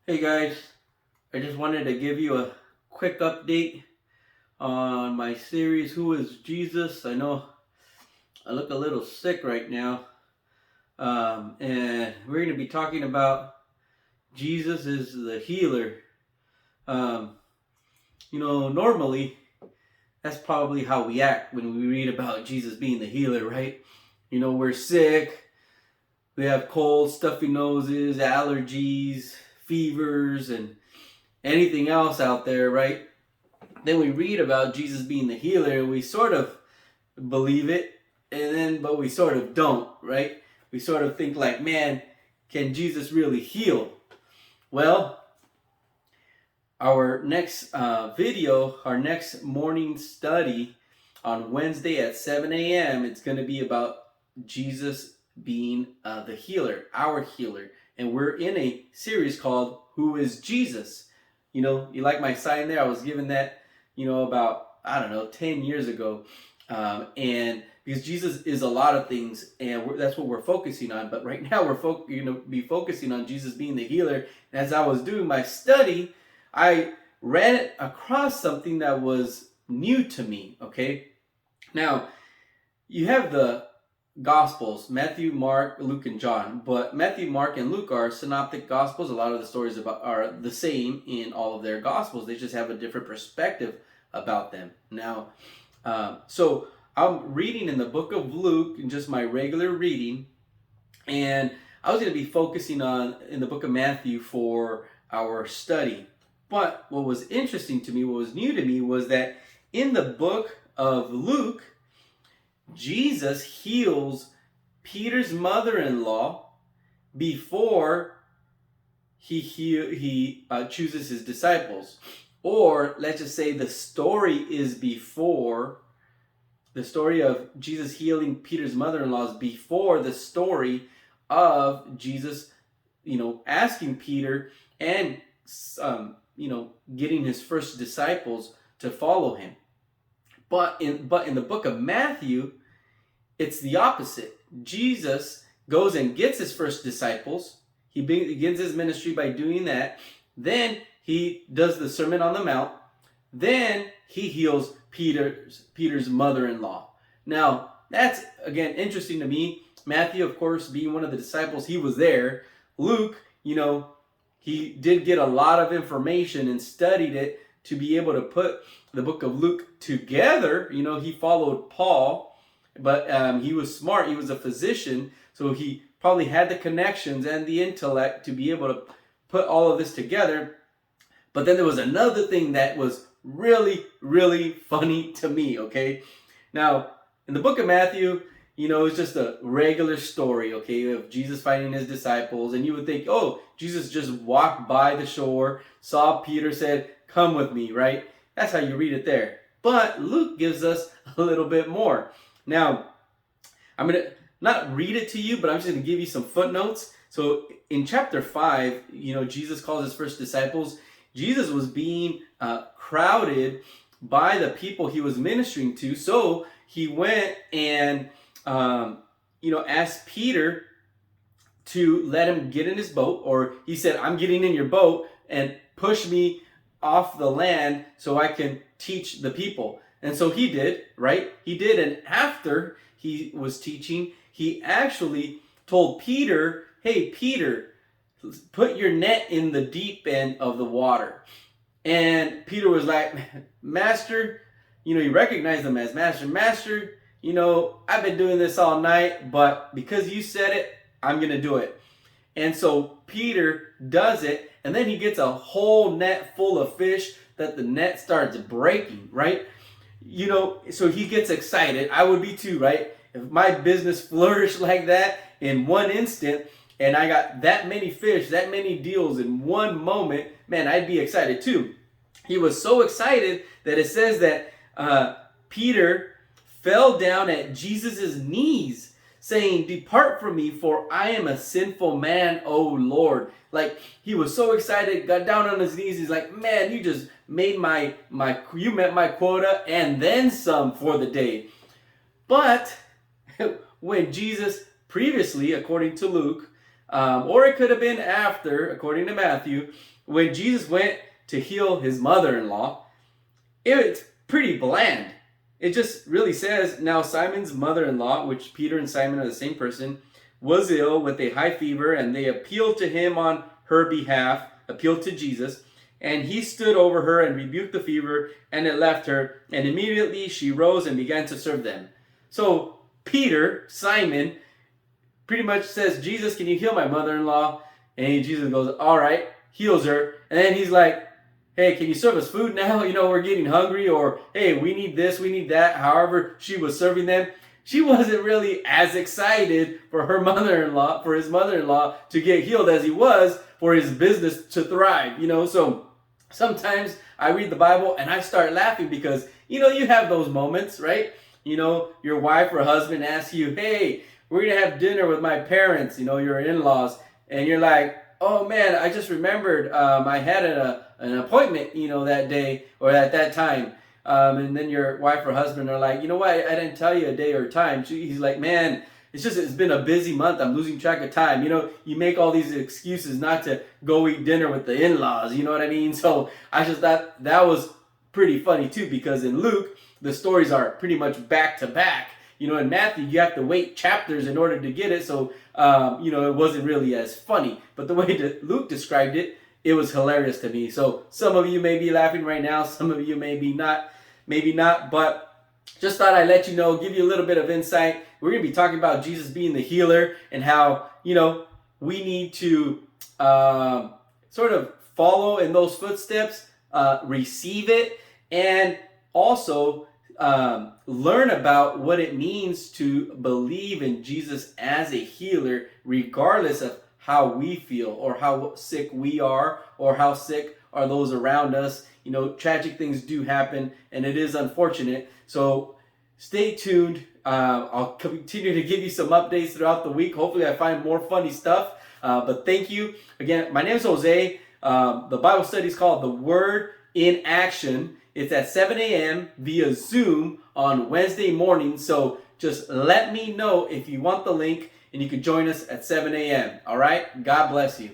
Hey guys, I just wanted to give you a quick update on my series, Who is Jesus? I know I look a little sick right now, and we're going to be talking about Jesus is the healer. Um, Normally that's probably how we act when we read about Jesus being the healer, right? We're sick, we have colds, stuffy noses, allergies, fevers, and anything else out there, right? Then we read about Jesus being the healer, and we sort of believe it, but we sort of don't, right? We sort of think like, man, can Jesus really heal? Well, our next video, our next morning study on Wednesday at 7 a.m., it's going to be about Jesus being the healer, our healer. And we're in a series called Who is Jesus? You like my sign there? I was given that, about, I don't know, 10 years ago. And because Jesus is a lot of things, and that's what we're focusing on. But right now we're be focusing on Jesus being the healer. And as I was doing my study, I ran across something that was new to me. Okay, now you have the Gospels: Matthew, Mark, Luke, and John. But Matthew, Mark, and Luke are synoptic Gospels. A lot of the stories are the same in all of their Gospels. They just have a different perspective about them. Now, so I'm reading in the book of Luke, in just my regular reading, and I was going to be focusing on in the book of Matthew for our study. But what was interesting to me, what was new to me, was that in the book of Luke, Jesus heals Peter's mother-in-law before he chooses his disciples. Or let's just say the story is before the story of Jesus healing Peter's mother-in-law is before the story of Jesus, asking Peter and getting his first disciples to follow him. But in the book of Matthew, it's the opposite. Jesus goes and gets his first disciples. He begins his ministry by doing that. Then he does the Sermon on the Mount. Then he heals Peter's mother-in-law. Now, that's, again, interesting to me. Matthew, of course, being one of the disciples, he was there. Luke, he did get a lot of information and studied it to be able to put the book of Luke together. He followed Paul, but he was smart. He was a physician, so he probably had the connections and the intellect to be able to put all of this together. But then there was another thing that was really, really funny to me, okay? Now, in the book of Matthew, it's just a regular story, okay, of Jesus finding his disciples. And you would think, oh, Jesus just walked by the shore, saw Peter, said, come with me, right? That's how you read it there. But Luke gives us a little bit more. Now, I'm going to not read it to you, but I'm just going to give you some footnotes. So in chapter 5, Jesus calls his first disciples. Jesus was being crowded by the people he was ministering to. So he went and, asked Peter to let him get in his boat. Or he said, I'm getting in your boat and push me off the land so I can teach the people. And so he did, right? He did. And after he was teaching, he actually told Peter, hey, Peter, put your net in the deep end of the water. And Peter was like, Master, he recognized him as Master. Master, I've been doing this all night, but because you said it, I'm going to do it. And so Peter does it, and then he gets a whole net full of fish that the net starts breaking, right? So he gets excited. I would be too, right? If my business flourished like that in one instant, and I got that many fish, that many deals in one moment, man, I'd be excited too. He was so excited that it says that Peter fell down at Jesus' knees, saying, depart from me, for I am a sinful man, O Lord. Like, he was so excited, got down on his knees. He's like, man, you just made you met my quota and then some for the day. But when Jesus previously, according to Luke, or it could have been after, according to Matthew, when Jesus went to heal his mother-in-law. It's pretty bland. It just really says, now Simon's mother-in-law, which Peter and Simon are the same person, was ill with a high fever, and they appealed to him on her behalf, appealed to Jesus, and he stood over her and rebuked the fever, and it left her, and immediately she rose and began to serve them. So Peter, Simon, pretty much says, Jesus, can you heal my mother-in-law? And Jesus goes, all right, heals her. And then he's like, hey, can you serve us food now? You know, we're getting hungry. Or, hey, we need this, we need that. However she was serving them, she wasn't really as excited for her mother-in-law, for his mother-in-law to get healed as he was for his business to thrive. You know, so sometimes I read the Bible and I start laughing because, you know, you have those moments, right? You know, your wife or husband asks you, hey, we're going to have dinner with my parents, you know, your in-laws. And you're like, oh man, I just remembered I had an appointment, you know, that day or at that time. And then your wife or husband are like, you know what, I didn't tell you a day or time. He's like, man, it's been a busy month. I'm losing track of time. You know, you make all these excuses not to go eat dinner with the in-laws. You know what I mean? So I just thought that was pretty funny too, because in Luke, the stories are pretty much back to back. You know, in Matthew, you have to wait chapters in order to get it. So, you know, it wasn't really as funny. But the way that Luke described it, it was hilarious to me. So some of you may be laughing right now. Some of you may be not. Maybe not. But just thought I'd let you know, give you a little bit of insight. We're going to be talking about Jesus being the healer and how, you know, we need to sort of follow in those footsteps, receive it, and also learn about what it means to believe in Jesus as a healer, regardless of how we feel or how sick we are or how sick are those around us. You know, tragic things do happen, and it is unfortunate. So stay tuned. I'll continue to give you some updates throughout the week. Hopefully I find more funny stuff. But thank you. Again, my name is Jose. The Bible study is called The Word in Action. It's at 7 a.m. via Zoom on Wednesday morning. So just let me know if you want the link, and you can join us at 7 a.m. All right? God bless you.